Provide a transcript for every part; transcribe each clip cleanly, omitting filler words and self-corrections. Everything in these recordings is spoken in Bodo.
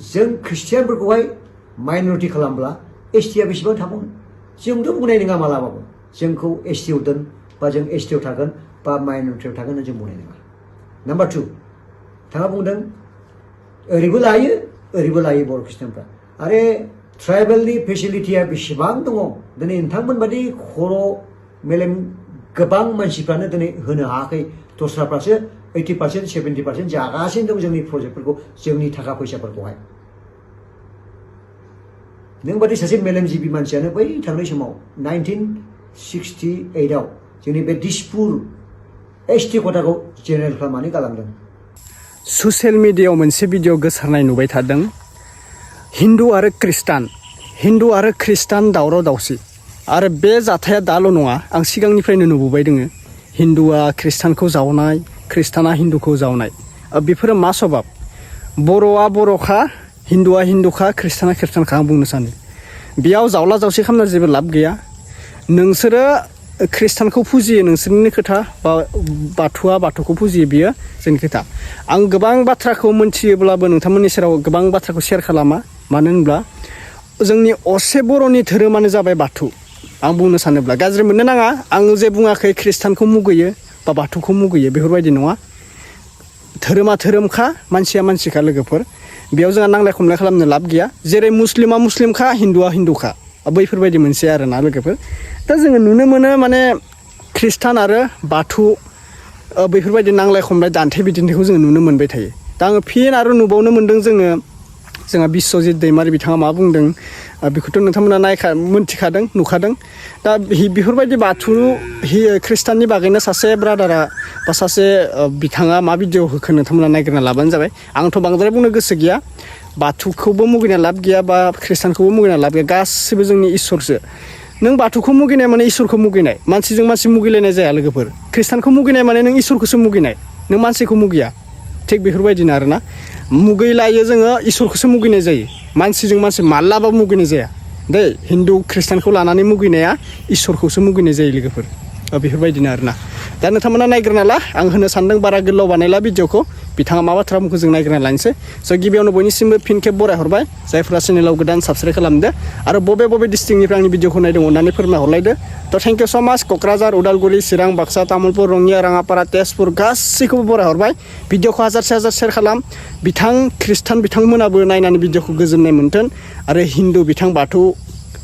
जों ख्रिस्टियानफोरखौहाय माइनरिटि खालामब्ला एसटिआ बेसेबां थाबावनो जोंथ' बुंनाय नङा मालाबाबो जोंखौ एसटिआव दोन बा जों एसटिआव थागोन बा माइनरिटियाव थागोन जों बुंनाय नङा। नाम्बार 2 थाङा बुंदों ओरैबो लायो बर' ख्रिस्टियानफ्रा आरो ट्राइबेलनि फेसिलिटिया बेसेबां दङ दिनै नोंथांमोन बादि खर' मेलेम गोबां मानसिफ्रानो दिनै होनो हायाखै दस्राफ्रासो 80% 70% जागासिनो दं जोंनि प्रजेक्टफोरखौ जोंनि थाखा फैसाफोरखौहाय। नों बादि सासे मेलेमजिबि मानसियानो बै थांनाय समाव 1968 आव जोंनि बे दिसपुर एसटि खथाखौ जेनेरेल खालामनानै गालांदों। ससियेल मिडियायाव मोनसे भिडिअ गोसारनाय नुबाय थादों। हिन्दु आरो ख्रिस्टान दावराव दावसि आरो बे जाथाया दाल' नङा आं सिगांनिफ्रायनो नुबोबाय दोङो। हिन्दुआ ख्रिस्टानखौ जावनाय ख्रिस्टाना हिन्दुखौ जावनाय बेफोरो मा सभाब? बर'आ बर'खा हिन्दुआ हिन्दुखा ख्रिस्टाना ख्रिस्टानखा आं बुंनो सानो बेयाव जावला जावसि खालामना जेबो लाब गैया। नोंसोरो ख्रिस्टानखौ फुजियो नोंसोरनि खोथा बा बाथौआ बाथौखौ फुजियो बियो जोंनि खोथा। आं गोबां बाथ्राखौ मोनथियोब्लाबो नोंथांमोननि सेराव गोबां बाथ्राखौ शेयार खालामा मानो होनब्ला जोंनि असे बर'नि धोरोमानो जाबाय बाथौ। आं बुंनो सानोब्ला गाज्रि मोननो नाङा आं जे बुङाखै ख्रिस्टानखौ मुगैयो बा बाथौखौ मुगैयो बेफोरबायदि नङा। धोरोमा धोरोमखा मानसिया मानसिखा लोगोफोर बेयाव जोंहा नांलाय खमलाय खालामनो लाब गैया। जेरै मुस्लिमा मुस्लिमखा हिन्दुआ हिन्दुखा बैफोरबायदि मोनसे आरोना लोगोफोर। दा जोङो नुनो मोनो माने ख्रिस्टान आरो बाथौ बेफोरबायदि नांलाय खमलाय दान्थे बिदान्थेखौ जोङो नुनो मोनबाय थायो। दा आङो फिन आरो नुबावनो मोन्दों जोंहा बिस्वजित दैमारि बिथाङा मा बुंदों बेखौथ' नोंथांमोना मोनथिखादों नुखादों। दा बेफोरबायदि बाथौ ख्रिस्टाननि बागैनो सासे ब्रादारा बा सासे बिथाङा मा भिडिअ होखो नोंथांमोना नायग्रोना लाबानो जाबाय। आंथ' बांद्राय बुंनो गोसो गैया। बाथौखौबो मुगैना लाब गैया बा ख्रिस्टानखौबो मुगैना लाब गैया गासिबो जोंनि इसोरसो। नों बाथौखौ मुगैनाय माने इसोरखौ मुगैनाय मानसिजों मानसि मुगैलायनाय जाया लोगोफोर। ख्रिस्टानखौ मुगैनाय माने नों इसोरखौसो मुगैनाय नों मानसिखौ मुगैया। थिग बेफोरबायदिनो आरोना मुगैलायो जोङो इसोरखौसो मुगैनाय जायो मानसिजों मानसि मालाबाबो मुगैनाय जाया दै। हिन्दु ख्रिस्टानखौ लानानै मुगैनाया इसोरखौसो मुगैनाय जायो लोगोफोर बेफोरबायदिनो आरोना। दा नोंथांमोना नायग्रोना ला आं होनो सानदों बारा गोलाव बानायला भिडिअखौ बिथाङा मा बाथ्रा बुंखो जों नायग्रोना लानोसै। स' गिबियावनो बयनिसिमबो फिन खेब बराय हरबाय जायफ्रा चेनेलाव गोदान साबसक्राइब खालामदो आरो बबे डिस्ट्रिक्टनिफ्राय आंनि भिडिअखौ नायदों अननानै फोरमायहरलायदो। थ' थेंक इउ स' माच क'क्राझार उदालगुरि चिरां बाक्सा तामुलपुर रङिया राङापारा तेजपुर गासैखौबो बराय हरबाय। भिडिअखौ हाजारसे शेयार खालाम बिथां ख्रिस्टान बिथांमोनाबो नायनानै भिडिअखौ गोजोननाय मोनथों आरो हिन्दु बिथां बाथौ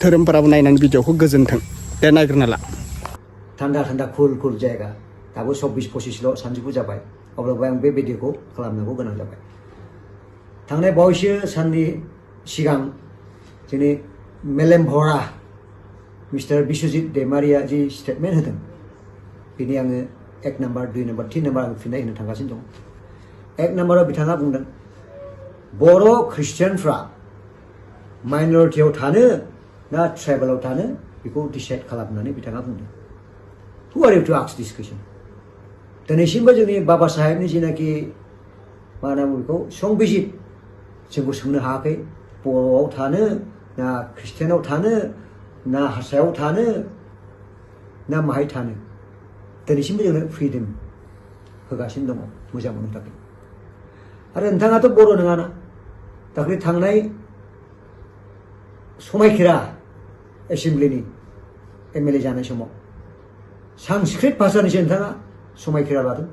धोरोमफोराबो नायनानै भिडिअखौ गोजोनथों। दे नायग्रोना ला। थान्दा कुल जायगा दाबो 24-25 सानजौफु जाबाय अब्लाबो आं बे भिडिअखौ खालामनांगौ गोनां जाबाय। थांनाय बावैसो साननि सिगां जोंनि मेलेम भरा मिस्टार बिस्वजित दैमारिया जि स्टेटमेन्ट होदों बेनि आङो 1 नाम्बार 2 नाम्बार 3 नाम्बार आं फिननाय होनो थांगासिनो दं। 1 नाम्बाराव बिथाङा बुंदों बर' ख्रिस्टियानफ्रा माइनरिटियाव थानो ना ट्राइबेलाव थानो बेखौ डिसाइड खालामनानै बिथाङा बुंदों। Who are you to ask this question? दिनैसिमबो जोंनि बाबा साहेबनि जिनाखि मा होनना बुङो बेखौ संबिजित जोंखौ सोंनो हायाखै बर'आव थानो ना ख्रिस्टियानाव थानो ना हारसायाव थानो ना माहाय थानो दिनैसिमबो जोंनो फ्रिदम होगासिनो दङ मोजां मोननो थाखाय। आरो नोंथाङाथ' बर' नङाना दाख्लै थांनाय समायखिरा एसेमब्लिनि MLA जानाय समाव संस्कृत भाषानिसो नोंथाङा समायखिरा लादों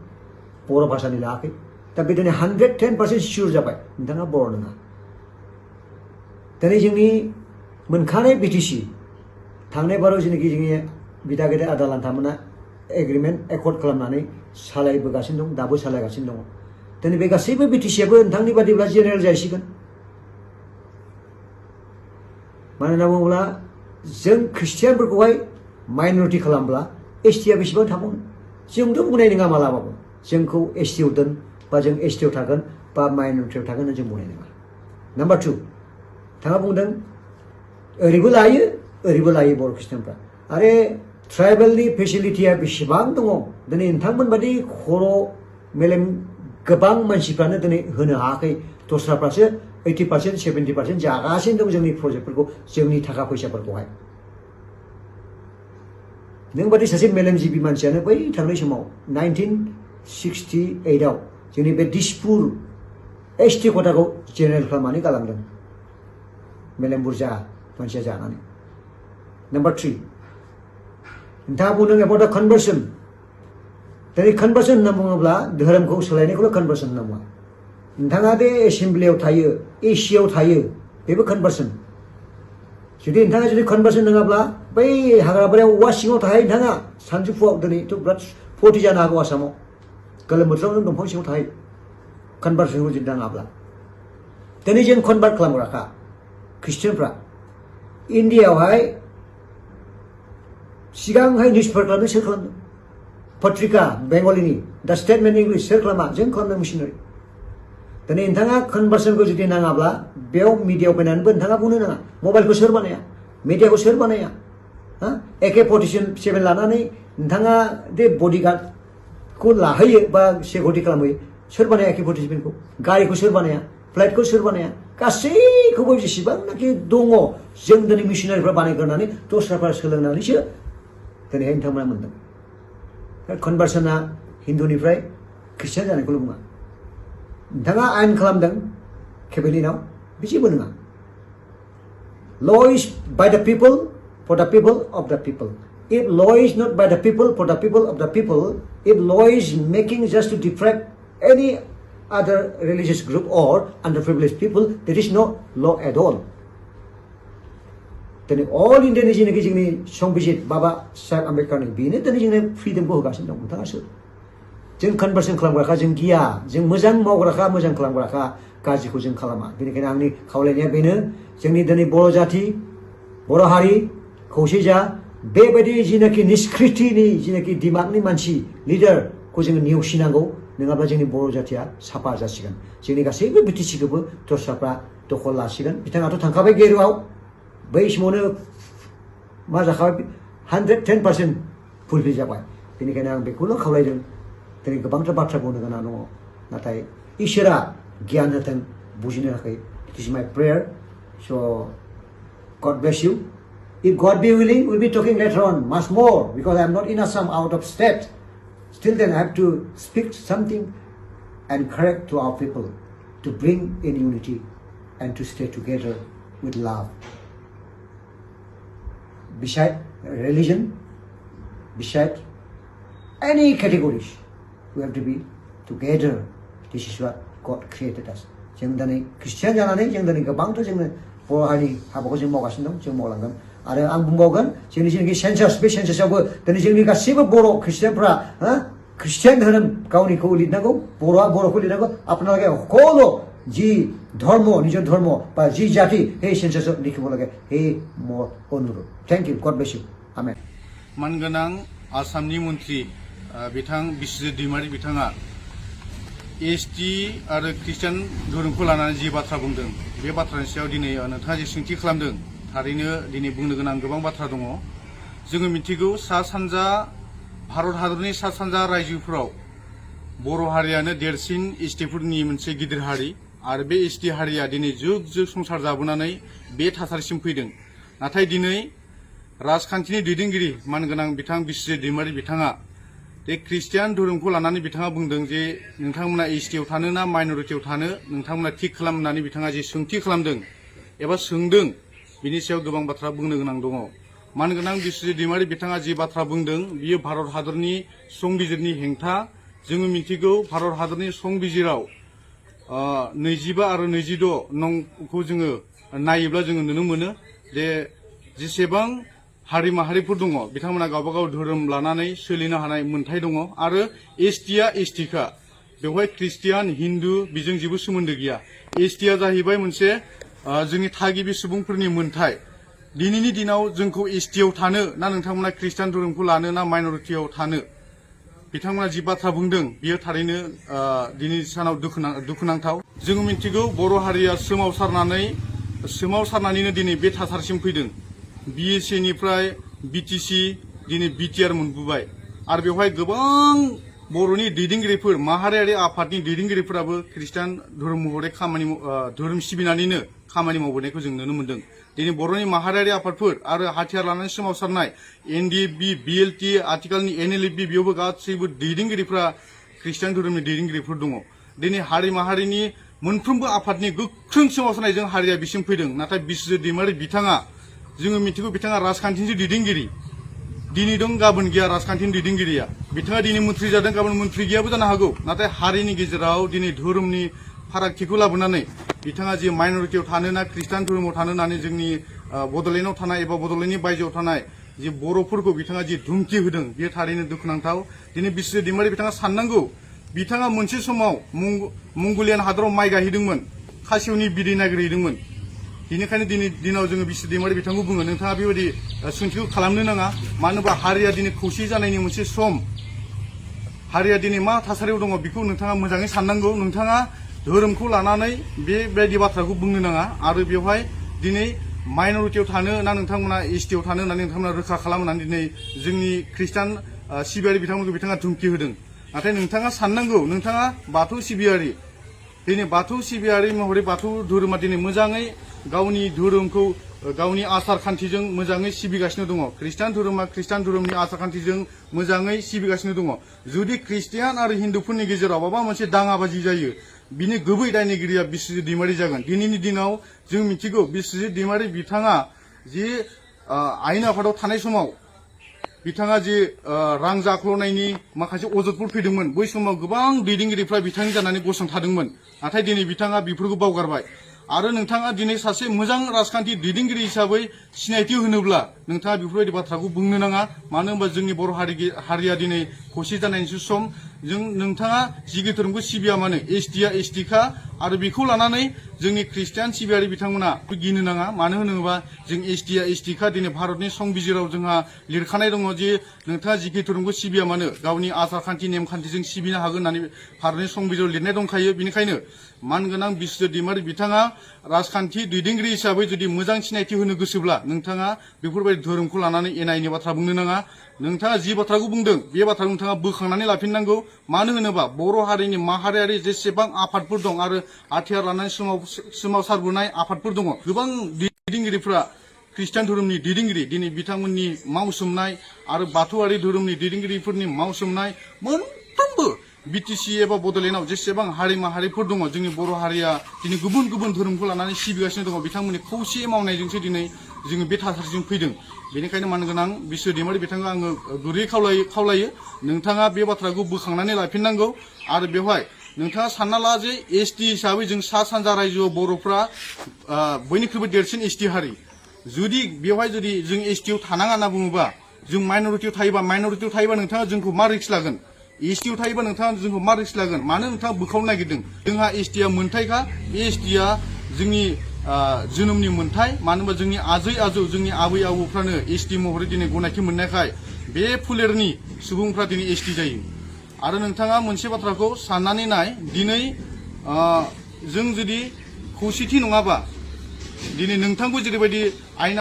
बर' भाषानि लायाखै। दा बे दिनै 110% सियर जाबाय नोंथाङा बर' नङा। दिनै जोंनि मोनखानाय BTC थांनाय बाराव जेनाखि जोंनि बिदा गेदेर आदा लान्थामोना एग्रिमेन्ट एकर्ड खालामनानै सालायबोगासिनो दं दाबो सालायगासिनो दङ। दिनै बे गासैबो BTCआबो नोंथांनि बादिब्ला जेनेरेल जाहैसिगोन। मानो होनना बुङोब्ला जों ख्रिस्टियानफोरखौहाय माइनरिटि खालामब्ला एसटिआ बेसेबां थाबावनो जोंथ' बुंनाय नङा मालाबाबो जोंखौ एसटिआव दोन बा जों एसटिआव थागोन बा माइनरिटियाव थागोन जों बुंनाय नङा। नाम्बार 2 थाङा बुंदों ओरैबो लायो बर' ख्रिस्टियानफ्रा आरो ट्राइबेलनि फेसिलिटिया बेसेबां दङ दिनै नोंथांमोन बादि खर' मेलेम गोबां मानसिफ्रानो दिनै होनो हायाखै दस्राफ्रासो 80% 70% जागासिनो दं जोंनि प्रजेक्टफोरखौ जोंनि थाखा फैसाफोरखौहाय। नों बादि सासे मेलेमजिबि मानसियानो बै थांनाय समाव 1968 आव जोंनि बे दिसपुर एसटी खथाखौ जेनेरेल खालामनानै गालांदों मेलेम बुरजा मानसिया जानानै नम्बर 3 नोंथाङा बुंदों एबाउट द कनभार्सन दिनै कनभार्सन होनना बुङोब्ला धोरोमखौ सोलायनायखौल' कनभार्सन होनना बुङा नोंथाङा बे एसेम्ब्लियाव थायो एसियाव थायो बेबो कनभार्सन जुदि नोंथाङा जुदि कनभार्सन नङाब्ला बै हाग्राबारियाव औवा सिङाव थाहाय नोंथाङा सानजौफुआव दिनैथ' बिराद 40 जानो हागौ आसामाव गोलोम बोथोराव नों दंफां सिङाव थाहाय कनभार्सनखौ जुदि नाङाब्ला दिनै जों कनभार्ट खालामग्राखा ख्रिस्टियानफ्रा इन्डियायावहाय सिगांहाय निउसपेपारखौनो सोर खालामदों पत्रिका बेंगलिनि द स्टेटमेन्ट इंलिश सोर खालामा जों खालामदों मिशनारि दिनै नोंथाङा कनभार्सनखौ जुदि नाङाब्ला बेयाव मिडियायाव फैनानैबो नोंथाङा बुंनो नाङा मबाइलखौ सोर बानाया मिडियाखौ सोर बानाया AK-47 लानानै नोंथाङा दे बडिगार्डखौ लाहोयो बा सिकिउरिटि खालामहोयो सोर बानाया AK-47 खौ गारिखौ सोर बानाया फ्लाइटखौ सोर बानाया गासैखौबो जेसेबांनाखि दङ जों दिनै मिशनारिफ्रा बानायग्रोनानै दस्राफ्रा सोलोंनानैसो दिनैहाय नोंथांमोना मोनदों कनभार्सना हिन्दुनिफ्राय ख्रिस्टियान जानायखौल' बुङा नोंथाङा आयेन खालामदों केबिनेटआव बे जेबो नङा law is by the people for the people of the people if law is not by the people for the people of the people if law is making just to detract any other religious group or underprivileged people there is no law at all दिनै अल इन्डियानि जेनाखि जोंनि संबिजित बाबा साहेब आम्बेडकारनि बेनो दिनै जोंनो फ्रिदमखौ होगासिनो दं नोंथाङासो जों कनभार्सन खालामग्राखा जों गिया जों मोजां मावग्राखा मोजां खालामग्राखा गाज्रिखौ जों खालामा बेनिखायनो आंनि खावलायनाया बेनो जोंनि दिनै बर' जाथि बर' हारि खौसे जा बेबायदि जेनाखि निष्कृतिनि जेनाखि दिमागनि मानसि लिडारखौ जोङो नेवसिनांगौ नङाब्ला जोंनि बर' जाथिया साफा जासिगोन जोंनि गासैबो बिटिसिखौबो दस्राफ्रा दखल लासिगोन बिथाङाथ' थांखाबाय गेरुआव बै समावनो मा जाखाबाय 110% फुलफिल जाबाय बेनिखायनो आं बेखौल' खावलायदों दिनै गोबांथार बाथ्रा बुंनो गोनां दङ नाथाय इसोरा गियान होथों बुजिनो थाखाय इट इज माय प्रेयार स' God bless you if God be willing we'll be talking later on much more because I'm not in Assam out of state still then I have to speak something and correct to our people to bring in unity and to stay together with love beside religion beside any categories we have to be together this is what God created us जों दिनै ख्रिस्टियान जानानै जों दिनै गोबांथार जोङो बर' हारिनि हाबाखौ जों मावगासिनो दं जों मावलांगोन आरो आं बुंबावगोन जोंनि जेनाखि सेन्सास बे सेन्सासावबो दिनै जोंनि गासैबो बर' ख्रिस्टियानफ्रा ख्रिस्टियान धोरोम गावनिखौ लिरनांगौ बर'आ बर'खौ लिरनांगौ আপোনালোকে সকলো যি ধৰ্ম নিজৰ ধৰ্ম বা যি জাতি সেই সেন্সাসত লিখিব লাগে সেই মোৰ অনুৰোধ thank you God bless you amen मानगोनां आसामनि मन्त्रि बिथां बिस्वजित दैमारि बिथाङा एसटि आरो ख्रिस्टियान धोरोमखौ लानानै जि बाथ्रा बुंदों बे बाथ्रानि सायाव दिनै नोंथाङा जि सोंथि खालामदों थारैनो दिनै बुंनो गोनां गोबां बाथ्रा दङ जोङो मिथिगौ सा सानजा भारत हादरनि सा सानजा रायजोफोराव बर' हारियानो देरसिन एसटिफोरनि मोनसे गिदिर हारि आरो बे एसटि हारिया दिनै जुग जुग संसार जाबोनानै बे थासारिसिम फैदों नाथाय दिनै राजखान्थिनि दैदेनगिरि मानगोनां बिथां बिस्वजित दैमारि बिथाङा बे ख्रिस्टियान धोरोमखौ लानानै बिथाङा बुंदों जे नोंथांमोना एसटियाव थानो ना माइनरिटियाव थानो नोंथांमोना थिग खालाम होननानै बिथाङा जे सोंथि खालामदों एबा सोंदों बिनि सायाव गोबां बाथ्रा बुंनो गोनां दङ मानगोनां बिस्वजित दैमारि बिथाङा जि बाथ्रा बुंदों बियो भारत हादरनि संबिजिरनि हेंथा जोङो मिथिगौ भारत हादरनि संबिजिराव 25 आरो 26 नंखौ जोङो नायोब्ला जोङो नुनो मोनो जे जेसेबां हारि माहारिफोर दङ बिथांमोना गावबा गाव धोरोम लानानै सोलिनो हानाय मोन्थाय दङ आरो एसटिया एसटिखा बेवहाय ख्रिस्टियान हिन्दु बेजों जेबो सोमोन्दो गैया एसटिया जाहैबाय मोनसे जोंनि थागिबि सुबुंफोरनि मोन्थाय दिनैनि दिनाव जोंखौ एसटियाव थानो ना नोंथांमोना ख्रिस्टियान धोरोमखौ लानो ना माइनरिटियाव थानो बिथांमोना जि बाथ्रा बुंदों बियो थारैनो दिनैनि सानाव दुखुनांथाव जों मिथिगौ बर' हारिया सोमावसारनानैनो दिनै बे थासारिसिम फैदों बिएसएनिफ्राय बिटिसि दिनै बिटिआर मोनबोबाय आरो बेवहाय गोबां बर'नि दैदेनगिरिफोर माहारियारि आफादनि दैदेनगिरिफोराबो ख्रिस्टियान धोरोम महरै धोरोम सिबिनानैनो खामानि मावबोनायखौ जों नुनो मोन्दों दिनै बर'नि माहारियारि आफादफोर आरो हाथियार लानानै सोमावसारनाय एनडिएफबि बिएलटि आथिखालनि एनएलएफबि बेयावबो गासैबो दैदेनगिरिफ्रा ख्रिस्टियान धोरोमनि दैदेनगिरिफोर दङ दिनै हारि माहारिनि मोनफ्रोमबो आफादनि गोख्रों सोमावसारनायजों हारिया बिसिम फैदों नाथाय बिस्वजित दैमारि बिथाङा जोङो मिथिगौ बिथाङा राजखान्थिनि दैदेनगिरि दिनै दं गाबोन गैया राजखान्थिनि दैदेनगिरिया बिथाङा दिनै मन्थ्रि जादों गाबोन मन्थ्रि गैयाबो जानो हागौ नाथाय हारिनि गेजेराव दिनै धोरोमनि फारागथिखौ लाबोनानै बिथाङा जे माइनरिटियाव थानो ना ख्रिस्टान धोरोमाव थानो होननानै जोंनि बड'लेण्डआव थानाय एबा बड'लेण्डनि बायजोआव थानाय जे बर'फोरखौ बिथाङा जे धुमखि होदों बेयो थारैनो दुखुनांथाव दिनै बिस्वजित दैमारि बिथाङा साननांगौ बिथाङा मोनसे समाव मंगलियान हादराव माइ गायहैदोंमोन खासिवनि बिदै नागिरहैदोंमोन बेनिखायनो दिनै दिनाव जोङो बिस्वजित दैमारि बिथांखौ बुङो नोंथाङा बेबायदि सोंथिखौ खालामनो नाङा मानो होनबा हारिया दिनै खौसे जानायनि मोनसे सम हारिया दिनै मा थासारियाव दङ बेखौ नोंथाङा मोजाङै साननांगौ नोंथाङा धोरोमखौ लानानै बेबायदि बाथ्राखौ बुंनो नाङा आरो बेवहाय दिनै माइनरिटियाव थानो ना नोंथांमोना एसटियाव थानो होननानै नोंथांमोना रोखा खालामनानै दिनै जोंनि ख्रिस्टान सिबियारि बिथांमोनखौ बिथाङा धुमखि होदों नाथाय नोंथाङा साननांगौ नोंथाङा बाथौ सिबियारि दिनै बाथौ सिबियारि महरै बाथौ धोरोमा दिनै मोजाङै गावनि धोरोमखौ गावनि आसार खान्थिजों मोजाङै सिबिगासिनो दङ ख्रिस्टान धोरोमा ख्रिस्टान धोरोमनि आसार खान्थिजों मोजाङै सिबिगासिनो दङ जुदि ख्रिस्टियान आरो हिन्दुफोरनि गेजेराव माबा मोनसे दाङाबाजि जायो बिनि गुबै दायनिगिरिया बिस्वजित दैमारि जागोन दिनैनि दिनाव जों मिथिगौ बिस्वजित दैमारि बिथाङा जे आयेन आफादाव थानाय समाव बिथाङा जे रां जाख्ल'नायनि माखासे अजदफोर फैदोंमोन बै समाव गोबां दैदेनगिरिफ्रा बिथांनि जानानै गसंथादोंमोन नाथाय दिनै बिथाङा बेफोरखौ बावगारबाय आरो नोंथाङा दिनै सासे मोजां राजखान्थि दैदेनगिरि हिसाबै सिनायथि होनोब्ला नोंथाङा बेफोरबायदि बाथ्राखौ बुंनो नाङा मानो होनबा जोंनि बर' हारिया दिनै खौसे जानायनिसो सम जों नोंथाङा जिखि धोरोमखौ सिबिया मानो एसटिया एसटिखा आरो बेखौ लानानै जोंनि ख्रिस्टियान सिबियारि बिथांमोना गिनो नाङा मानो होनोबा जों एसटिया एसटिखा दिनै भारतनि संबिजिराव जोंहा लिरखानाय दङ जे नोंथाङा जिखि धोरोमखौ सिबिया मानो गावनि आसार खान्थि नेमखान्थिजों सिबिनो हागोन होननानै भारतनि संबिजिराव लिरनाय दंखायो बेनिखायनो मानगोनां बिस्वजित दैमारि बिथाङा राजखान्थि दैदेनगिरि हिसाबै जुदि मोजां सिनायथि होनो गोसोब्ला नोंथाङा बेफोरबायदि धोरोमखौ लानानै एना एनि बाथ्रा बुंनो नाङा नोंथाङा जि बाथ्राखौ बुंदों बे बाथ्राखौ नोंथाङा बोखांनानै लाफिननांगौ मानो होनोबा बर' हारिनि माहारियारि जेसेबां आफादफोर दं आरो हाथियार लानानै सोमावसारबोनाय आफादफोर दङ गोबां दैदेनगिरिफ्रा ख्रिस्टान धोरोमनि दैदेनगिरि दिनै बिथांमोननि मावसोमनाय आरो बाथौआरि धोरोमनि दैदेनगिरिफोरनि मावसोमनाय मोनफ्रोमबो बिटिसि एबा बड'लेण्डआव जेसेबां हारि माहारिफोर दङ जोंनि बर' हारिया दिनै गुबुन गुबुन धोरोमखौ लानानै सिबिगासिनो दङ बिथांमोननि खौसे मावनायजोंसो दिनै जोङो बे थासारिजों फैदों बेनिखायनो मानगोनां बिस्वजित दैमारि बिथाङा आङो गुरै खावलायो नोंथाङा बे बाथ्राखौ बोखांनानै लाफिननांगौ आरो बेवहाय नोंथाङा सानना ला जे एसटि हिसाबै जों सा सानजा रायजोआव बर'फ्रा बयनिख्रुइबो देरसिन एसटि हारि जुदि बेवहाय जुदि जों एसटियाव थानाङा होनना बुङोबा जों माइनरिटियाव थायोबा नोंथाङा जोंखौ मा रिक्स लागोन एसटियाव थायोबा नोंथाङा जोंखौ मा रिक्स लागोन मानो नोंथाङा बोखावनो नागिरदों जोंहा एसटिया मोन्थायखा बे एसटिया जोंनि जोनोमनि मोन्थाय मानो होनबा जोंनि आजै आजौ जोंनि आबै आबौफ्रानो एसटि महरै दिनै गनायथि मोननायखाय बे फोलेरनि सुबुंफ्रा दिनै एसटि जायो आरो नोंथाङा मोनसे बाथ्राखौ साननानै नाय दिनै जों जुदि खौसेथि नङाबा दिनै नोंथांखौ जेरैबायदि आयेन